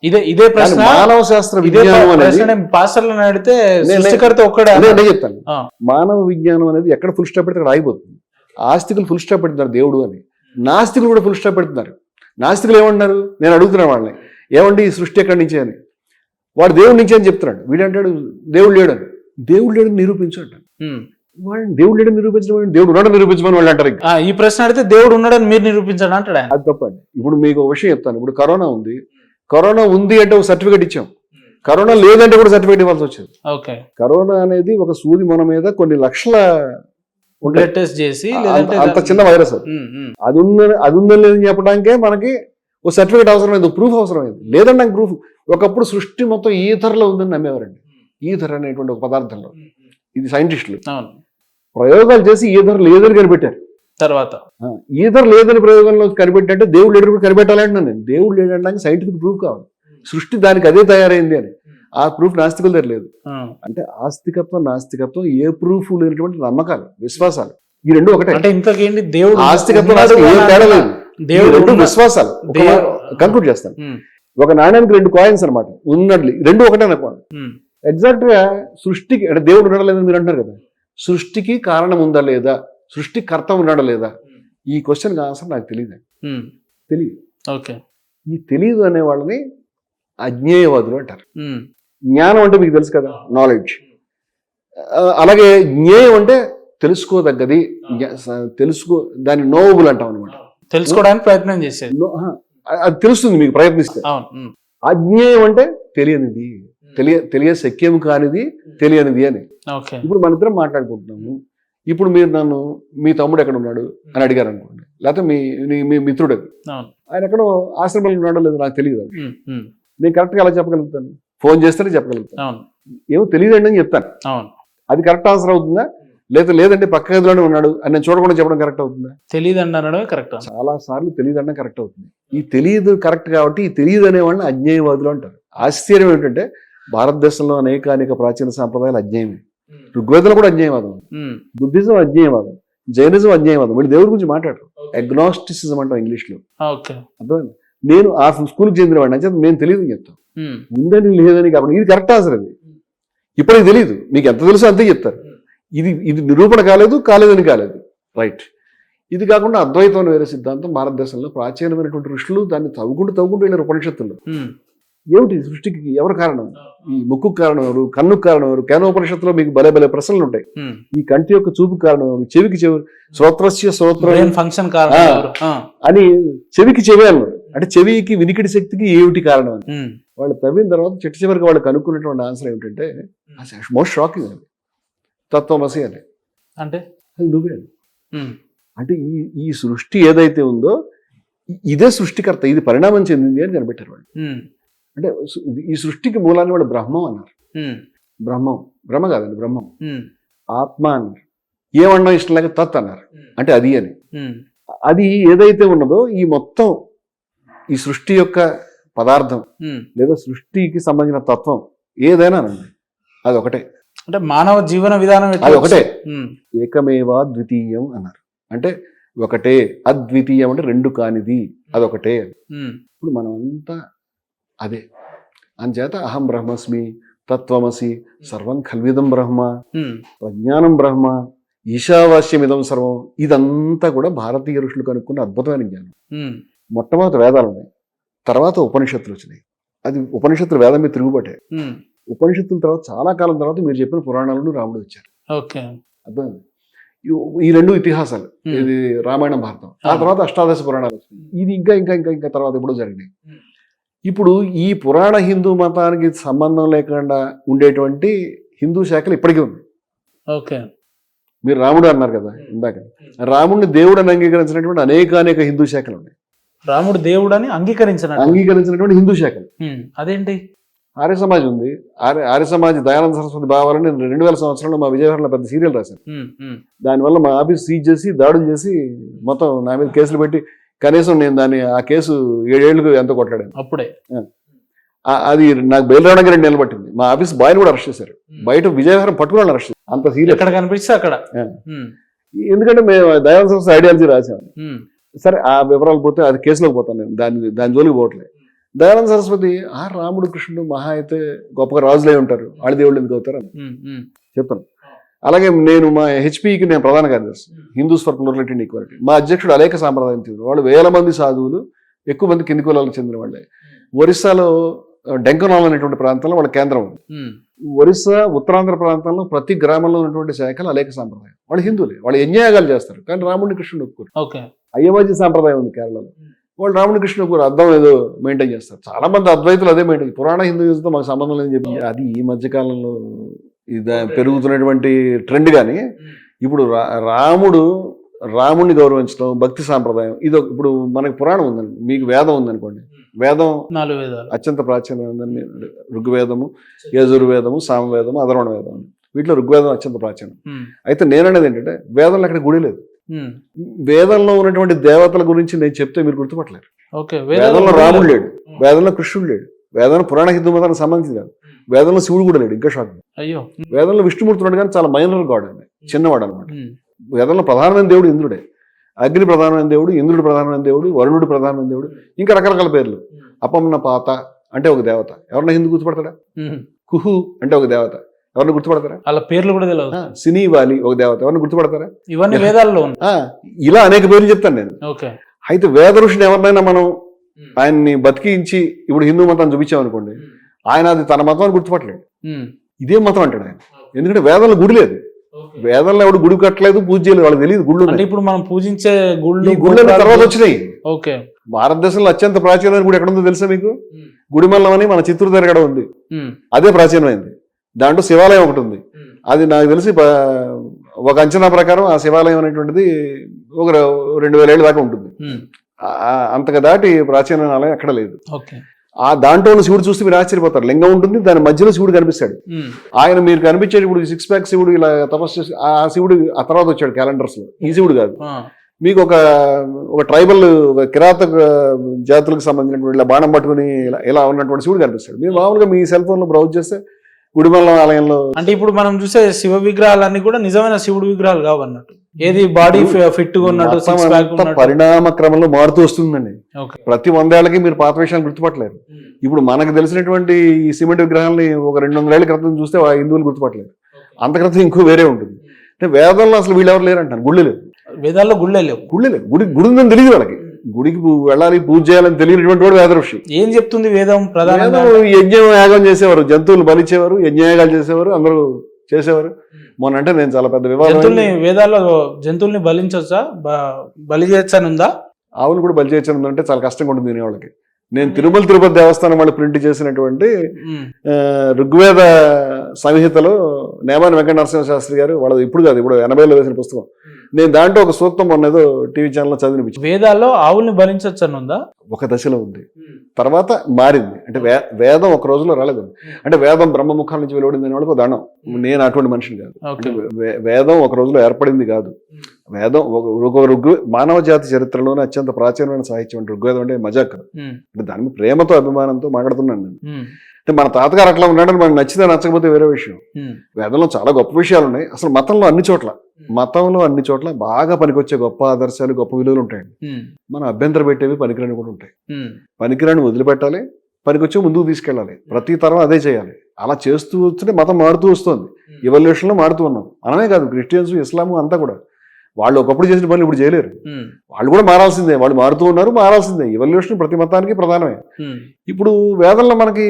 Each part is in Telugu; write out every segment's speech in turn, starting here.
ఇదే ప్రశ్న మానవ శాస్త్ర విజ్ఞానం అనేది పాస్టర్లను అడిగితే సృష్టికర్త ఒక్కడే అదే చెప్తాను. మానవ విజ్ఞానం అనేది ఎక్కడ ఫుల్ స్టాప్ పెడితే అక్కడ ఆగిపోతుంది. ఆస్తికులు ఫుల్ స్టాప్ పెడుతున్నారు దేవుడు అని, నాస్తికులు కూడా ఫుల్ స్టాప్ పెడుతున్నారు. నాస్తికులు ఏమంటున్నారు, నేను అడుగుతున్నాను వాళ్ళని, ఏమండి ఈ సృష్టి ఎక్కడి నుంచి అని. వాడు దేవుడి నుంచి అని చెప్తున్నాడు, వీడంటాడు దేవుడు లేడని. దేవుడు లేడని నిరూపించు అంటాడు. వాళ్ళని దేవుడు లేడని నిరూపించడం, దేవుడు ఉన్నాడని నిరూపించమని వాళ్ళు అంటారు. ఈ ప్రశ్న అడిగితే దేవుడు ఉన్నాడని మీరు నిరూపించండి అంటాడు. అది తప్పండి. ఇప్పుడు మీకు ఒక విషయం చెప్తాను. ఇప్పుడు కరోనా ఉంది, కరోనా ఉంది అంటే ఒక సర్టిఫికేట్ ఇచ్చాం, కరోనా లేదంటే కూడా సర్టిఫికేట్ ఇవ్వాల్సి వచ్చింది. కరోనా అనేది ఒక సూది మన మీద కొన్ని లక్షల టెస్ట్ చేసి అంత చిన్న వైరస్ అది ఉందని లేదని చెప్పడానికే మనకి ఒక సర్టిఫికేట్ అవసరమైంది, ప్రూఫ్ అవసరమైంది. లేదంటే నాకు ప్రూఫ్. ఒకప్పుడు సృష్టి మొత్తం ఈథర్లో ఉందని నమ్మేవారండి. ఈథర్ అనేటువంటి ఒక పదార్థంలో, ఇది సైంటిస్టులు ప్రయోగాలు చేసి ఈథర్ లేదని కనిపెట్టారు. తర్వాత ఈథర్ లేదని ప్రయోగంలో కనిపెట్టే దేవుడు లేడు కూడా కనిపెట్టాలంటున్నాను నేను. దేవుడు లేడడానికి సైంటిఫిక్ ప్రూఫ్ కావాలి. సృష్టి దానికి అదే తయారైంది అని. ఆ ప్రూఫ్ నాస్తికుల దగ్గర లేదు. అంటే ఆస్తికత్వం నాస్తికత్వం ఏ ప్రూఫ్ లేనటువంటి నమ్మకాలు, విశ్వాసాలు, ఈ రెండు ఒకటే. అంటే ఇంతకేంటి దేవుడు ఆస్తికత్వం ఏం తేడా లేదు, దేవుడు విశ్వాసాలు. కంక్లూడ్ చేస్తాను. ఒక నాణ్యానికి 2 కాయిన్స్ అనమాట, ఉన్నట్లు రెండు ఒకటే అనుకోండి. ఎగ్జాక్ట్ గా సృష్టికి అంటే దేవుడు ఉండడం లేదని మీరు అంటారు కదా, సృష్టికి కారణం ఉందా లేదా, సృష్టికర్త ఉన్నాడా లేదా, ఈ క్వశ్చన్ ఆన్సర్ నాకు తెలియదు. ఈ తెలియదు అనే వాళ్ళని అజ్ఞేయవాదులు అంటారు. జ్ఞానం అంటే మీకు తెలుసు కదా, నాలెడ్జ్. అలాగే జ్ఞేయం అంటే తెలుసుకోదగ్గది, దాన్ని నోబుల్ అంటాం అనమాట. తెలుసుకోవడానికి ప్రయత్నం చేసేది, అది తెలుస్తుంది మీకు ప్రయత్నిస్తే. అజ్ఞేయం అంటే తెలియనిది, తెలియ శక్యం కానిది, తెలియనిది అని. ఇప్పుడు మన ఇద్దరం మాట్లాడుకుంటున్నాము. ఇప్పుడు మీరు నన్ను మీ తమ్ముడు ఎక్కడ ఉన్నాడు అని అడిగారు అనుకోండి, లేకపోతే మీ మిత్రుడు ఆయన ఎక్కడో ఆశ్రమంలో ఉన్నాడో లేదో నాకు తెలియదు. నేను కరెక్ట్గా ఎలా చెప్పగలుగుతాను? ఫోన్ చేస్తేనే చెప్పగలుగుతాను. ఏమో తెలియదండి అని చెప్తాను. అది కరెక్ట్ ఆన్సర్ అవుతుందా? లేదంటే పక్క గదిలోనే ఉన్నాడు అని నేను చూడకుండా చెప్పడం కరెక్ట్ అవుతుందా? తెలియదండి అనడమే కరెక్ట్. చాలా సార్లు తెలియదన్నా కరెక్ట్ అవుతుంది. ఈ తెలియదు కరెక్ట్ కాబట్టి ఈ తెలియదు అనే వాళ్ళని అజ్ఞేయవాదులు అంటారు. ఆశ్చర్యం ఏంటంటే భారతదేశంలో అనేక ప్రాచీన సాంప్రదాయాలు అజ్ఞేయమే. ఋగ్వేదంలో కూడా అజ్ఞేయవాదం, బుద్ధిజం అజ్ఞేయవాదం, జైనిజం అజ్ఞేయవాదం. వీళ్ళు దేవుడి గురించి మాట్లాడరు. అగ్నాస్టిసిజం అంటాం ఇంగ్లీష్ లో. అర్థమైంది? నేను ఆ స్కూల్కి చెందిన వాడిని అంటే నేను తెలియదు చెప్తాను, ఉందని లేదని కాకుండా ఇది కరెక్ట్ ఆన్సర్. అది ఇప్పటికి తెలియదు, మీకు ఎంత తెలుసో అంతే చెప్తారు. ఇది నిరూపణ కాలేదని కాలేదు, రైట్. ఇది కాకుండా అద్వైతం వేరే సిద్ధాంతం భారతదేశంలో ప్రాచీనమైనటువంటి ఋషులు దాన్ని తవ్వుకుంటూ వెళ్ళారు ఉపనిషత్తుల్లో. ఏమిటి సృష్టికి ఎవరు కారణం? ఈ ముక్కు కారణం ఎవరు, కన్నుకు కారణం ఎవరు? కేనోపనిషత్తులో మీకు భలే ప్రశ్నలు ఉంటాయి. ఈ కంటి యొక్క చూపు కారణం ఎవరు, చెవికి చెవి, శ్రోత్రస్య శ్రోత్రం ఫంక్షన్ అని చెవికి చెవి అన్నారు. అంటే చెవికి వినికిడి శక్తికి ఏమిటి కారణం అని వాళ్ళు తవ్విన తర్వాత చిట్ట చివరికి వాళ్ళు కనుక్కున్నటువంటి ఆన్సర్ ఏమిటంటే మోస్ట్ షాకింగ్ అది తత్వమసి అని. అంటే అది నువ్వే. అంటే ఈ సృష్టి ఏదైతే ఉందో ఇదే సృష్టికర్త, ఇది పరిణామం చెందింది అని కనిపెట్టారు వాళ్ళు. అంటే ఈ సృష్టికి మూలాన్ని వాళ్ళు బ్రహ్మం అన్నారు. బ్రహ్మ కాదండి, బ్రహ్మం. ఆత్మ అన్నారు. ఏమన్నా ఇష్టం లేక తత్ అన్నారు. అంటే అది అని. అది ఏదైతే ఉన్నదో ఈ మొత్తం ఈ సృష్టి యొక్క పదార్థం లేదా సృష్టికి సంబంధించిన తత్వం ఏదైనా అది ఒకటే. అంటే మానవ జీవన విధానం అది ఒకటే. ఏకమేవా ద్వితీయం అన్నారు. అంటే ఒకటే, అద్వితీయం అంటే రెండు కానిది, అదొకటే. ఇప్పుడు మనం అంతా అదే. అంచేత అహం బ్రహ్మస్మి, తత్వమసి, సర్వం ఖల్విదం బ్రహ్మ, ప్రజ్ఞానం బ్రహ్మ, ఈశావాస్యమిదం సర్వం. ఇదంతా కూడా భారతీయ ఋషులు కనుక్కున్న అద్భుతమైన జ్ఞానం. మొట్టమొదటి వేదాలు ఉన్నాయి, తర్వాత ఉపనిషత్తులు వచ్చినాయి. అది ఉపనిషత్తులు వేదం మీద తిరుగుబట్టే. ఉపనిషత్తుల తర్వాత చాలా కాలం తర్వాత మీరు చెప్పిన పురాణాలను రాముడు వచ్చారు. అర్థమైంది? ఈ రెండు ఇతిహాసాలు, ఇది రామాయణం భారతం. ఆ తర్వాత అష్టాదశ పురాణాలు వచ్చినాయి. ఇది ఇంకా తర్వాత ఎప్పుడో జరిగినాయి. ఇప్పుడు ఈ పురాణ హిందూ మతానికి సంబంధం లేకుండా ఉండేటువంటి హిందూ శాఖలు ఇప్పటికీ ఉన్నాయి. మీరు రాముడు అన్నారు కదా ఇందాక, రాముడిని దేవుడు అని అంగీకరించినటువంటి అనేక హిందూ శాఖలు ఉన్నాయి. రాముడు దేవుడు అని అంగీకరించినటువంటి హిందూ శాఖలు అదేంటి? ఆర్య సమాజ్ ఉంది. ఆర్య సమాజ్ దయానంద సరస్వతి భావాలని 2000 సంవత్సరంలో మా విజయవాడలో పెద్ద సీరియల్ రాశాను. దానివల్ల మా ఆఫీస్ సీజ్ చేసి దాడులు చేసి మొత్తం నా మీద కేసులు పెట్టి కనీసం నేను ఆ కేసు 7 ఏళ్లకు ఎంత కొట్లాడాను. అప్పుడే అది నాకు బెయిల్ రావడానికి 2 నెలలు పట్టింది. మా ఆఫీస్ బాయ్ని కూడా అరెస్ట్ చేశారు. బయట విజయవాడ పట్టుకుని అరెస్ట్ చేశారు. అంత సీరియస్ ఎక్కడ కనిపిస్తే అక్కడ. ఎందుకంటే మేము దయానంద సరస్వతి ఐడియాలజీ రాసాము. సరే ఆ వివరాలు పోతే అది కేసులోకి పోతాను నేను, దాని జోలికి పోవట్లేదు. దయానంద సరస్వతి రాముడు కృష్ణుడు మహా అయితే గొప్పగా రాజులై ఉంటారు, వాళ్ళ దేవుళ్ళు ఎందుకు అవుతారు అని చెప్తాను. అలాగే నేను మా హెచ్పికి నేను ప్రధాన కార్యదర్శి, Hindus for plurality and equality. మా అధ్యక్షుడు అలేక సాంప్రదాయం చెందిన వాళ్ళు, 1000 మంది సాధువులు, ఎక్కువ మంది కింది కులాలకు చెందిన వాళ్ళే. ఒరిస్సాలో డెంకనాల్ అనేటువంటి ప్రాంతంలో వాళ్ళ కేంద్రం ఉంది. ఒరిస్సా ఉత్తరాంధ్ర ప్రాంతంలో ప్రతి గ్రామంలో ఉన్నటువంటి శాఖలు అలేక సాంప్రదాయం. వాళ్ళు హిందువులే, వాళ్ళు యజ్ఞయాగాలు చేస్తారు, కానీ రాముడిని కృష్ణుడు ఒప్పుకోరు. అయ్యవాజీ సాంప్రదాయం ఉంది కేరళలో, వాళ్ళు రాముడి కృష్ణుడు ఒప్పుకోరు, అర్థం ఏదో మెయింటైన్ చేస్తారు. చాలా మంది అద్వైతులు అదే మెయింటైన్, పురాణ హిందూయిజంతో మాకు సంబంధం లేదని చెప్పి అది ఈ మధ్యకాలంలో ఇది పెరుగుతున్నటువంటి ట్రెండ్. కానీ ఇప్పుడు రాముడిని గౌరవించడం, భక్తి సాంప్రదాయం, ఇది ఇప్పుడు మనకి పురాణం ఉందండి, మీకు వేదం ఉందనుకోండి, వేదం 4 వేదాలు అత్యంత ప్రాచీనమైనది. ఋగ్వేదము, యజుర్వేదము, సామవేదము, అధర్వణ వేదం. వీటిలో ఋగ్వేదం అత్యంత ప్రాచీనం. అయితే నేననేది ఏంటంటే, వేదంలో అక్కడ గుడి లేదు. వేదంలో ఉన్నటువంటి దేవతల గురించి నేను చెప్తే మీరు గుర్తుపట్టలేరు. వేదంలో రాముడు లేడు, వేదంలో కృష్ణుడు లేడు, వేదంలో పురాణ హిందూ మతానికి సంబంధించి కాదు, వేదంలో శివుడు కూడా లేడు. ఇంకా షాక్. వేదంలో విష్ణుమూర్తి ఉన్నాడు, కానీ చాలా మైనర్ గాడ్ అండి, చిన్నవాడు అనమాట. వేదంలో ప్రధానమైన దేవుడు ఇంద్రుడే, అగ్ని ప్రధానమైన దేవుడు, ఇంద్రుడు ప్రధానమైన దేవుడు, వరుణుడు ప్రధానమైన దేవుడు, ఇంకా రకరకాల పేర్లు. అపమ్న పాత అంటే ఒక దేవత, ఎవరన్నా హిందూ గుర్తుపడతాడా? కుహు అంటే ఒక దేవత, ఎవరిని గుర్తుపడతారా? వాళ్ళ పేర్లు కూడా తెలియదు. సినీవాలి ఒక దేవత, ఎవరిని గుర్తుపడతారా? ఇవన్నీ వేదాల్లో ఇలా అనేక పేర్లు చెప్తాను నేను. అయితే వేద ఋషిని ఎవరినైనా మనం ఆయన్ని బతికించి ఇప్పుడు హిందూ మతాన్ని చూపించామనుకోండి, ఆయన అది తన మతాన్ని గుర్తుపట్టలేడు, ఇదే మతం అంటాడు ఆయన. ఎందుకంటే వేదంలో గుడి లేదు, వేదంలో ఎవడు గుడి కట్టలేదు, పూజ చేయలేదు, వాళ్ళకి తెలియదు గుళ్ళు. ఇప్పుడు మనం పూజించే గుళ్ళు తర్వాత వచ్చినాయి. భారతదేశంలో అత్యంత ప్రాచీనమైన గుడి ఎక్కడ ఉందో తెలుసా మీకు? గుడిమల్లం అని మన చిత్తూరు దగ్గర ఉంది, అదే ప్రాచీనమైంది. దాంట్లో శివాలయం ఒకటి ఉంది, అది నాకు తెలిసి ఒక అంచనా ప్రకారం ఆ శివాలయం అనేటువంటిది ఒక 2000 ఏళ్ళ దాకా ఉంటుంది. అంతగా దాటి ప్రాచీన ఆలయం ఎక్కడ లేదు. ఆ దాంట్లో శివుడు చూస్తే మీరు ఆశ్చర్యపోతారు. లింగం ఉంటుంది, దాని మధ్యలో శివుడు కనిపిస్తాడు. ఆయన మీరు కనిపించేది ఇప్పుడు 6 ప్యాక్ శివుడు ఇలా తపస్సు చేసి ఆ శివుడు ఆ తర్వాత వచ్చాడు క్యాలెండర్స్ లో. ఈ శివుడు కాదు, మీకు ఒక ట్రైబల్ కిరాతక జాతులకు సంబంధించినటువంటి ఇలా బాణం పట్టుకుని ఇలా ఉన్నటువంటి శివుడు కనిపిస్తాడు. మీరు మామూలుగా మీ సెల్ ఫోన్ లో బ్రౌజ్ చేస్తే గుడిమల్లం ఆలయంలో అంటే ఇప్పుడు మనం చూసే శివ విగ్రహాలన్నీ కూడా నిజమైన శివుడు విగ్రహాలు కావన్నట్టు. ఏది బాడీ ఫిట్ గా ఉన్నట్టు పరిణామ క్రమంలో మారుతూ వస్తుందండి. ప్రతి 100 ఏళ్ళకి మీరు పాత విషయాలు గుర్తుపట్టలేరు. ఇప్పుడు మనకు తెలిసినటువంటి ఈ సిమెంట్ విగ్రహాలని ఒక 200 ఏళ్ల క్రితం చూస్తే హిందువులు గుర్తుపట్టలేరు, అంత క్రితం ఇంకో వేరే ఉంటుంది. అంటే వేదంలో అసలు వీళ్ళెవరు లేరు అంటారు, గుళ్ళు లేదు. వేదాల్లో గుళ్ళే లేవు, గుడి ఉందని తెలియదు వాళ్ళకి. గుడికి వెళ్ళాలి, పూజ చేయాలని తెలియనటువంటి వాడు వేద ఋషి. ఏం చెప్తుంది వేదం? ప్రధానంగా యజ్ఞం యాగం చేసేవారు, జంతువులు బలిచేవారు, యజ్ఞయాగాలు చేసేవారు, అందరూ చేసేవారు. మొన్న అంటే నేను చాలా పెద్ద వివాదం, వేదాల్లో జంతువుల్ని బలించొచ్చా, బలి చేయొచ్చని ఉందా? ఆవులు కూడా బలి చేయొచ్చని ఉందంటే చాలా కష్టంగా ఉంటుంది తినేవాళ్ళకి. నేను తిరుపతి దేవస్థానం వాళ్ళు ప్రింట్ చేసినటువంటి ఋగ్వేద సంహితలో నేమాని వెంకట నరసింహ శాస్త్రి గారు, వాళ్ళది ఇప్పుడు కాదు, ఇప్పుడు 80లో వేసిన పుస్తకం, నేను దాంట్లో ఒక సూక్తం మొన్నేదో టీవీ ఛానల్లో చదివినిపించాను. వేదాల్లో ఆవుల్ని భరించొచ్చని ఉందా? ఒక దశలో ఉంది, తర్వాత మారింది. అంటే వేదం ఒక రోజులో రాలేదు. అంటే వేదం బ్రహ్మముఖాల నుంచి వెలువడింది అనే వాళ్ళకి దండం. నేను అటువంటి మనిషిని కాదు. అంటే వేదం ఒక రోజులో ఏర్పడింది కాదు. వేదం మానవ జాతి చరిత్రలోనే అత్యంత ప్రాచీనమైన సాహిత్యం అంటే ఋగ్వేదం అంటే మజాక్ కాదు. అంటే దాని ప్రేమతో అభిమానంతో మాట్లాడుతున్నాను నేను. అంటే మన తాతగారు అట్లా ఉన్నాడని మనకు నచ్చితే నచ్చకపోతే వేరే విషయం. వేదంలో చాలా గొప్ప విషయాలు ఉన్నాయి. అసలు మతంలో అన్ని చోట్ల బాగా పనికొచ్చే గొప్ప ఆదర్శాలు, గొప్ప విలువలు ఉంటాయండి. మనం అభ్యంతర పెట్టేవి పనికిరాని కూడా ఉంటాయి. పనికిరాని వదిలిపెట్టాలి, పనికొచ్చి ముందుకు తీసుకెళ్ళాలి. ప్రతి తరం అదే చేయాలి. అలా చేస్తూ వస్తుంటే మతం మారుతూ వస్తుంది. ఎవల్యూషన్ లో మారుతూ ఉన్నాం. మనమే కాదు, క్రిస్టియన్స్, ఇస్లాము అంతా కూడా వాళ్ళు ఒకప్పుడు చేసిన పనులు ఇప్పుడు చేయలేరు. వాళ్ళు కూడా మారాల్సిందే, వాళ్ళు మారుతూ ఉన్నారు, మారాల్సిందే. ఎవల్యూషన్ ప్రతి మతానికి ప్రధానమే. ఇప్పుడు వేదంలో మనకి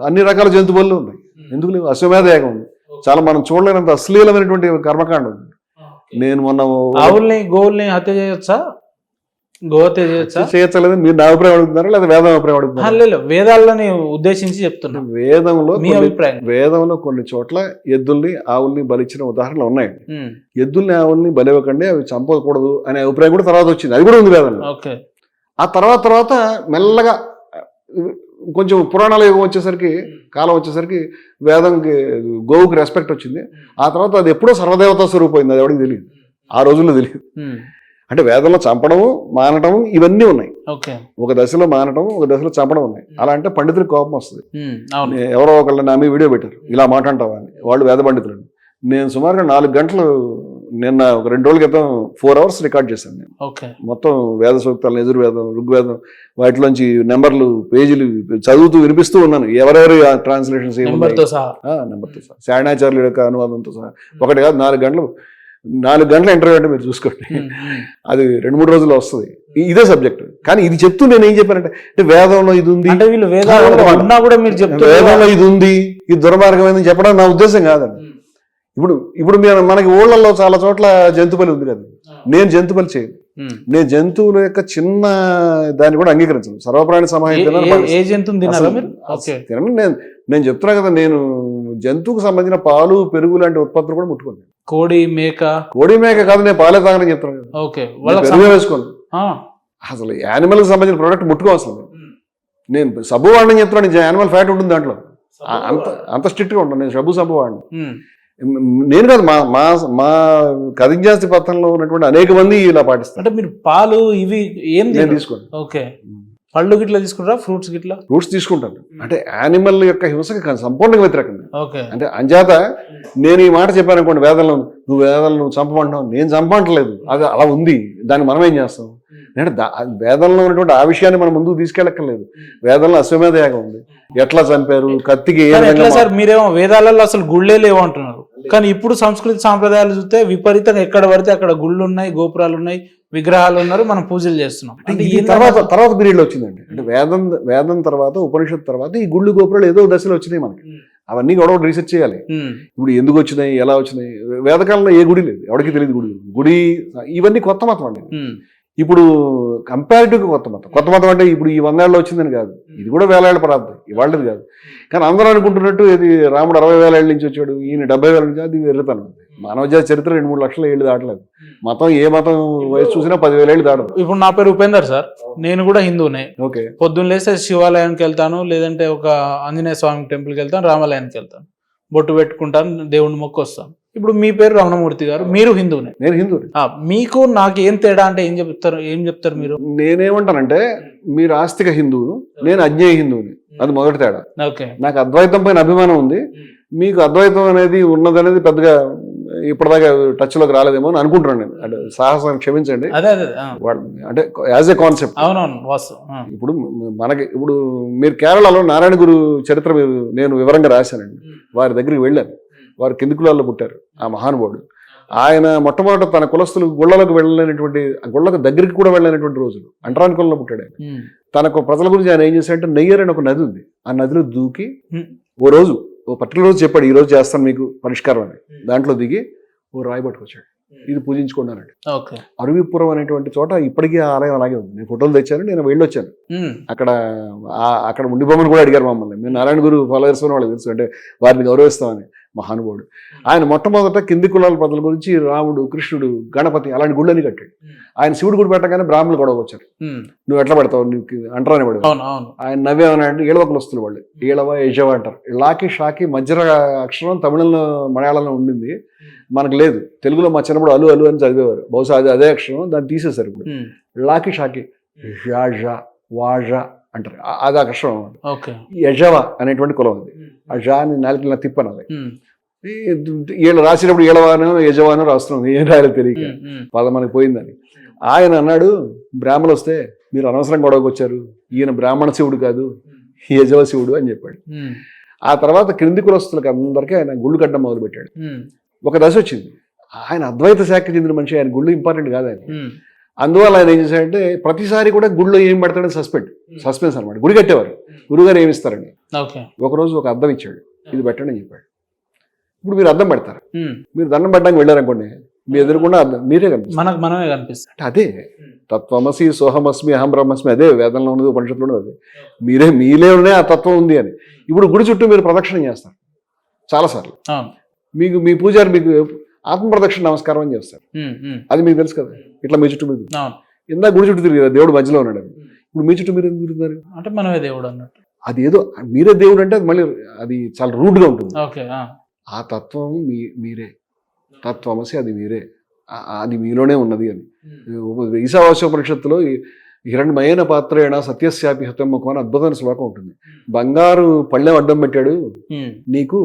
అన్ని రకాల జంతు బలులు ఉన్నాయి, ఎందుకు లేవు? అశ్వమేధ యాగం ఉంది, చాలా మనం చూడలేనంత అశ్లీలమైనటువంటి కర్మకాండ ఉంది. నేను మొన్న ఆవుల్ని గోవుల్ని హత్య చేయొచ్చా, గోహత్య చేయొచ్చలేదని మీరు నా అభిప్రాయం అడుగుతున్నారా లేదా వేదం అభిప్రాయం అడుగుతున్నారా? లేదు, వేదాలని ఉద్దేశించి చెప్తున్నా. వేదంలో కొన్ని చోట్ల ఎద్దుల్ని ఆవుల్ని బలిచ్చిన ఉదాహరణలు ఉన్నాయి. ఎద్దుల్ని ఆవుల్ని బలివ్వకండి, అవి చంపకూడదు అనే అభిప్రాయం కూడా తర్వాత వచ్చింది, అది కూడా ఉంది వేదంలో. ఆ తర్వాత మెల్లగా కొంచెం పురాణాల యుగం వచ్చేసరికి, కాలం వచ్చేసరికి వేదంకి గోవుకి రెస్పెక్ట్ వచ్చింది. ఆ తర్వాత అది ఎప్పుడో సర్వదేవతా స్వరూపమైంది, అది ఎవరికి తెలియదు, ఆ రోజుల్లో తెలియదు. అంటే వేదంలో చంపడము, మానటము ఇవన్నీ ఉన్నాయి. ఒక దశలో మానటం, ఒక దశలో చంపడం ఉన్నాయి. అలా అంటే పండితులకు కోపం వస్తుంది. ఎవరో ఒకళ్ళు నా మీద వీడియో పెట్టారు, ఇలా మాట అంటావా అని. వాళ్ళు వేద పండితులు. నేను సుమారుగా 4 గంటలు నిన్న ఒక 2 రోజుల క్రితం 4 hours రికార్డ్ చేశాను నేను. ఓకే. మొత్తం వేద సూక్తాలు, యజుర్వేదం, ఋగ్వేదం, వాటిలోంచి నెంబర్లు, పేజీలు చదువుతూ వినిపిస్తూ ఉన్నాను. ఎవరెవరి ట్రాన్స్లేషన్స్ నెంబర్తో సహా. నెంబర్తో సహా, శారణాచార్యుల యొక్క అనువాదంతో సహా. ఒకటి కాదు, 4 గంటల ఇంటర్వ్యూ అంటే మీరు చూసుకోండి. అది 2-3 రోజుల్లో వస్తుంది. ఇదే సబ్జెక్ట్. కానీ ఇది చెప్తూ నేను ఏం చెప్పానంటే, వేదంలో ఇది ఉంది, అంటే వీళ్ళు వేదాలు ఉన్నా కూడా మీరు చెప్తారు వేదంలో ఇది ఉంది, ఇది దుర్మార్గమైందని చెప్పడం నా ఉద్దేశం కాదండి. ఇప్పుడు మనకి ఊళ్ళల్లో చాలా చోట్ల జంతుబలి ఉంది కదా, నేను జంతుబలి చేయను. నేను జంతువుల యొక్క చిన్న దాన్ని కూడా అంగీకరించను. సర్వప్రాణి సమాహితం ఏ జంతువుని తినారా మీరు? తినను. నేను చెప్తున్నా కదా, నేను జంతువుకు సంబంధించిన పాలు, పెరుగు లాంటి ఉత్పత్తులు కూడా ముట్టుకోను. కోడి మేక కాదు, నేను పాలే తాగని చెప్తాను కదా. ఓకే. పెరుగు వేసుకోను. అసలు యానిమల్ కి సంబంధించిన ప్రోడక్ట్ ముట్టుకోవాల్సింది. నేను సబ్బు వాడిని చెప్తున్నాను, యానిమల్ ఫ్యాట్ ఉంటుంది దాంట్లో. అంత స్ట్రిక్ట్ గా ఉంటాను నేను సబ్బు వాడిని. నేను కాదు, మా కథించాస్తి పత్రంలో ఉన్నటువంటి అనేక మంది ఇలా పాటిస్తారు. అంటే మీరు పాలు ఇవి ఏం తీసుకోండి. ఓకే. పళ్ళు గిట్లా తీసుకుంటారా? ఫ్రూట్స్ తీసుకుంటాను. అంటే యానిమల్ యొక్క హింసకి సంపూర్ణంగా వ్యతిరేకంగా. ఓకే. అంటే అంచేత నేను ఈ మాట చెప్పాను అనుకోండి, వేదాలను చంపమంటావు, నేను చంపట్లేదు, అది అలా ఉంది, దాన్ని మనం ఏం చేస్తాం? అంటే వేదంలో ఉన్నటువంటి ఆ విషయాన్ని మనం ముందుకు తీసుకెళ్ళక్కర్లేదు. వేదంలో అశ్వమేధ యాగం ఉంది, ఎట్లా చంపారు, కత్తికి సార్ మీరేమో వేదాలలో అసలు గుళ్ళే లేవు అంటున్నారు. కానీ ఇప్పుడు సంస్కృతి సాంప్రదాయాలు చూస్తే విపరీతంగా ఎక్కడ పడితే అక్కడ గుళ్ళు ఉన్నాయి, గోపురాలు ఉన్నాయి, విగ్రహాలు ఉన్నారు, మనం పూజలు చేస్తున్నాం. అంటే ఈ తర్వాత పీరియడ్ వచ్చిందండి. అంటే వేదం తర్వాత, ఉపనిషత్తు తర్వాత ఈ గుళ్ళు గోపురాలు ఏదో దశలో వచ్చినాయి మనకి. అవన్నీ కూడా రీసెర్చ్ చేయాలి. ఇప్పుడు ఎందుకు వచ్చినాయి, ఎలా వచ్చినాయి. వేదకాలంలో ఏ గుడి లేదు, ఎవరికి తెలియదు గుడి. ఇవన్నీ కొత్త మతం అండి. ఇప్పుడు కంపారిటివ్ కొత్త మతం అంటే ఇప్పుడు ఈ 100 ఏళ్ళు వచ్చిందని కాదు, ఇది కూడా 1000 ఏళ్ళ ప్రాంతం, ఇవాళది కాదు. కానీ అందరూ అనుకుంటున్నట్టు ఇది రాముడు 60,000 ఏళ్ళ నుంచి వచ్చాడు, ఈయన 70,000 నుంచి, అది వెర్రతనం. మానవజాతి చరిత్ర 2-3 లక్షల ఏళ్ళు దాటలేదు. ఏ మతం వయసు చూసినా 10,000 ఏళ్ళు దాటదు. ఇప్పుడు నా పేరు ఉపేందర్ సార్, నేను కూడా హిందూనే. ఓకే. పొద్దున్న లేస్తే శివాలయానికి వెళ్తాను, లేదంటే ఒక ఆంజనేయ స్వామి టెంపుల్కి వెళ్తాను, రామాలయానికి వెళ్తాను, బొట్టు పెట్టుకుంటాను, దేవుడిని మొక్కు వస్తాను. ఇప్పుడు మీ పేరు రమణమూర్తి గారు, మీరు హిందువునే. నేను హిందూ. మీకు నాకు ఏం తేడా అంటే ఏం చెప్తారు మీరు? నేనేమంటానంటే, మీరు ఆస్తిక హిందువును, నేను అజ్ఞేయ హిందువుని, అది మొదటి తేడా. ఓకే. నాకు అద్వైతం పైన అభిమానం ఉంది, మీకు అద్వైతం అనేది ఉన్నదనేది పెద్దగా ఇప్పటిదాకా టచ్ లోకి రాలేదేమో అని అనుకుంటున్నాను నేను. అంటే సాహసం క్షమించండి, అంటే యాజ్ ఏ కాన్సెప్ట్. ఇప్పుడు మీరు కేరళలో నారాయణ గురు చరిత్ర నేను వివరంగా రాశానండి. వారి దగ్గరికి వెళ్ళాను. వారు కింది కులాల్లో పుట్టారు ఆ మహానుభావుడు. ఆయన మొట్టమొదట తన కులస్తులు గుళ్ళకు వెళ్ళలేనటువంటి, గుళ్ళకు దగ్గరికి కూడా వెళ్ళలేనటువంటి రోజులు, అంటరాని కులంలో పుట్టాడు ఆయన. తనకు ప్రజల గురించి ఆయన ఏం చేశాడంటే, నెయ్యర్ అని ఒక నది ఉంది, ఆ నదిలో దూకి ఓ పర్టికులర్ రోజు చెప్పాడు, ఈ రోజు చేస్తాను మీకు పరిష్కారం అని. దాంట్లో దిగి ఓ రాయి పట్టుకొచ్చాడు, ఇది పూజించుకున్నానండి. అరువిపురం అనేటువంటి చోట ఇప్పటికీ ఆ ఆలయం అలాగే ఉంది. నేను ఫోటోలు తెచ్చాను, నేను వెళ్ళొచ్చాను. అక్కడ ఉండిపోమని కూడా అడిగారు మమ్మల్ని. మేము నారాయణ గురు ఫాలోవర్స్ వాళ్ళకి తెలుసు, అంటే వారిని గౌరవిస్తామని. మహానుభావుడు ఆయన. మొట్టమొదట కింది కులాల ప్రజల గురించి రాముడు, కృష్ణుడు, గణపతి అలాంటి గుళ్ళని కట్టాడు. ఆయన శివుడు గుడి పెట్టగానే బ్రాహ్మణులు గొడవ వచ్చారు, నువ్వు ఎట్లా పెడతావు, నీకు అంటరాని పడు. ఆయన నవ్వేమన్నాడు, ఈళవకులు వస్తున్న వాళ్ళు, ఈళవ యజవ అంటారు. లాకి షాకి మధ్య అక్షరం తమిళంలో మలయాళంలో ఉండింది, మనకు లేదు. తెలుగులో మా చిన్నప్పుడు అలు అలు అని చదివేవారు, బహుశా అదే అక్షరం, దాన్ని తీసేశారు. ఇప్పుడు లాకి షాకి వాజ అంటారు, అది అక్షరం. యజవ అనేటువంటి కులం ఉంది. ఆ జాని నాలుగు తిప్పనది. వీళ్ళు రాసేటప్పుడు ఈళవానో యజవానో రాస్తున్నాం, ఏం రాయాలో తెలియక పద మనకి పోయిందని. ఆయన అన్నాడు, బ్రాహ్మణులు వస్తే మీరు అనవసరం గొడవకు వచ్చారు, ఈయన బ్రాహ్మణ శివుడు కాదు, యజవ శివుడు అని చెప్పాడు. ఆ తర్వాత క్రింది కులస్తులకు అందరికీ ఆయన గుళ్ళు కట్టడం మొదలు పెట్టాడు. ఒక దశ వచ్చింది, ఆయన అద్వైత శాఖకి చెందిన మనిషి, ఆయన గుళ్ళు ఇంపార్టెంట్ కాదు ఆయన. అందువల్ల ఆయన ఏం చేశాడంటే, ప్రతిసారి కూడా గుళ్ళో ఏం పెడతాడని సస్పెన్స్ అనమాట. గుడి కట్టేవారు, గురుగారు ఏమి ఇస్తారండి. ఒకరోజు ఒక అద్దం ఇచ్చాడు, ఇది పెట్టండి అని చెప్పాడు. ఇప్పుడు మీరు అద్దం పెడతారు, మీరు దండం పెట్టడానికి వెళ్ళారనుకోండి, మీ ఎదురుకుండా అద్దం మీరే కనిపిస్తారు. అంటే అదే తత్వమసి సోహమస్మి అహం బ్రహ్మస్మి, అదే వేదంలో ఉన్నది, ఉపనిషత్తులో ఉన్నది. మీలోనే ఆ తత్వం ఉంది అని. ఇప్పుడు గుడి చుట్టూ మీరు ప్రదక్షిణ చేస్తారు చాలాసార్లు. మీ పూజారి మీకు ఆత్మ ప్రదక్షిణ నమస్కారం అని చేస్తారు, అది మీకు తెలుసు కదా. ఇట్లా మీ చుట్టూ మీరు ఇందాక గుడి చుట్టూ తిరిగారు, దేవుడు మధ్యలో ఉన్నాడు. ఇప్పుడు మీ చుట్టూ మీరు ఎందుకు తిరుగుతారు? అంటే మనమే దేవుడు అన్నట్టు. అది ఏదో మీరే దేవుడు అంటే అది మళ్ళీ అది చాలా రూడ్గా ఉంటుంది. ఆ తత్వం మీరే, తత్వమసి అది మీరే, అది మీలోనే ఉన్నది అని. ఈశావాస్యోపనిషత్తులో హిరణ్మయన పాత్రేణ సత్యశాపి హతం ముఖం అని అద్భుతమైన శ్లోకం ఉంటుంది. బంగారు పళ్ళెం అడ్డం పెట్టాడు నీకు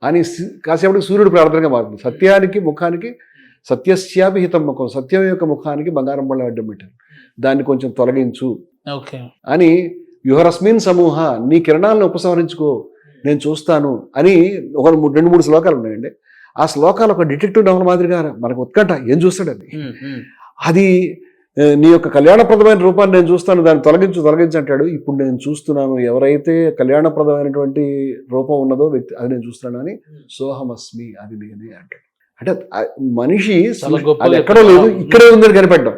అని కాసేపటికి సూర్యుడు ప్రార్థనగా మారుతుంది. సత్యానికి ముఖానికి సత్యస్యాపి హితం ముఖం, సత్యం యొక్క ముఖానికి బంగారం పళ్ళ అడ్డం పెట్టారు, దాన్ని కొంచెం తొలగించు ఓకే. అని, యుహరస్మిన్ సమూహ, నీ కిరణాలను ఉపసంహరించుకో, నేను చూస్తాను అని ఒక 2-3 శ్లోకాలు ఉన్నాయండి. ఆ శ్లోకాలు ఒక డిటెక్టివ్ నవల మాదిరిగా మనకు ఉత్కంఠ, ఏం చూస్తాడు అది, అది నీ యొక్క కళ్యాణప్రదమైన రూపాన్ని నేను చూస్తాను, దాన్ని తొలగించు అంటాడు. ఇప్పుడు నేను చూస్తున్నాను, ఎవరైతే కళ్యాణప్రదమైనటువంటి రూపం ఉన్నదో వ్యక్తి, అది నేను చూస్తున్నాను అని, సోహమస్మి, అది నేనే అంటాడు. అంటే మనిషి అది ఎక్కడో లేదు, ఇక్కడే ఉందని కనిపెట్టడం.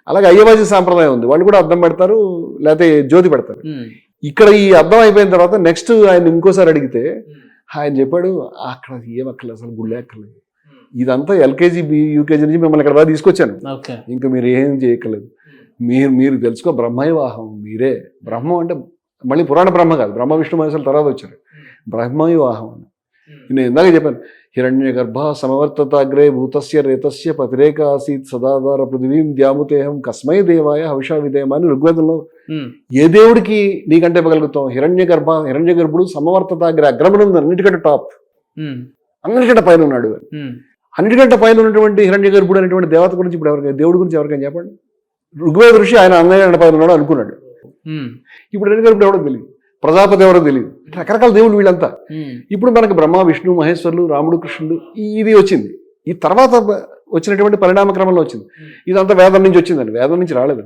అలాగే అయ్యవాజీ సాంప్రదాయం ఉంది, వాళ్ళు కూడా అద్దం పెడతారు, లేకపోతే జ్యోతి పెడతారు. ఇక్కడ ఈ అద్దం అయిపోయిన తర్వాత నెక్స్ట్ ఆయన ఇంకోసారి అడిగితే ఆయన చెప్పాడు, అక్కడ ఏం అక్కర్లేదు, అసలు గుళ్ళే అక్కర్లేదు, ఇదంతా ఎల్కేజీ యూకేజీ నుంచి మిమ్మల్ని ఇక్కడ దాకా తీసుకొచ్చాను, ఇంకా మీరు ఏం చేయక్కర్లేదు, మీరు తెలుసుకో, బ్రహ్మవివాహం, మీరే బ్రహ్మం. అంటే మళ్ళీ పురాణ బ్రహ్మ కాదు, బ్రహ్మ విష్ణు మహేశ్వరుల తర్వాత వచ్చారు, బ్రహ్మవివాహం అని. నేను ఇందాక చెప్పాను, హిరణ్య గర్భ సమవర్తతాగ్రే భూతస్య రేతస్య పతిరేక ఆసీత్ సదాధార పృథివీం ద్యాముతేహం కస్మై దేవాయ హవిషా విధేయం అని ఋగ్వేదంలో. ఏ దేవుడికి నీకంటే ఇవ్వగలుగుతాం? హిరణ్య గర్భుడు సమవర్తతాగ్రే, అగ్రమునందు, అన్నిటికంటే టాప్, అన్నిటికంటే పైన ఉన్నాడు. అన్నిటికంటే పైన ఉన్నటువంటి హిరణ్య గర్భుడు అనేటువంటి దేవత గురించి ఇప్పుడు దేవుడి గురించి ఎవరికైనా చెప్పండి. ఋగ్వేద ఋషి ఆయన అన్నయ్య పైన ఉన్నాడు అనుకున్నాడు. ఇప్పుడు హిరణ్య గర్భుడు ఎవడో తెలియదు, ప్రజాపతి ఎవరో తెలియదు, రకరకాల దేవుళ్ళు వీళ్ళంతా. ఇప్పుడు మనకి బ్రహ్మ విష్ణు మహేశ్వరులు రాముడు కృష్ణుడు ఇది వచ్చింది, ఈ తర్వాత వచ్చినటువంటి పరిణామ క్రమంలో వచ్చింది. ఇదంతా వేదం నుంచి వచ్చిందండి, వేదం నుంచి రాలేదు.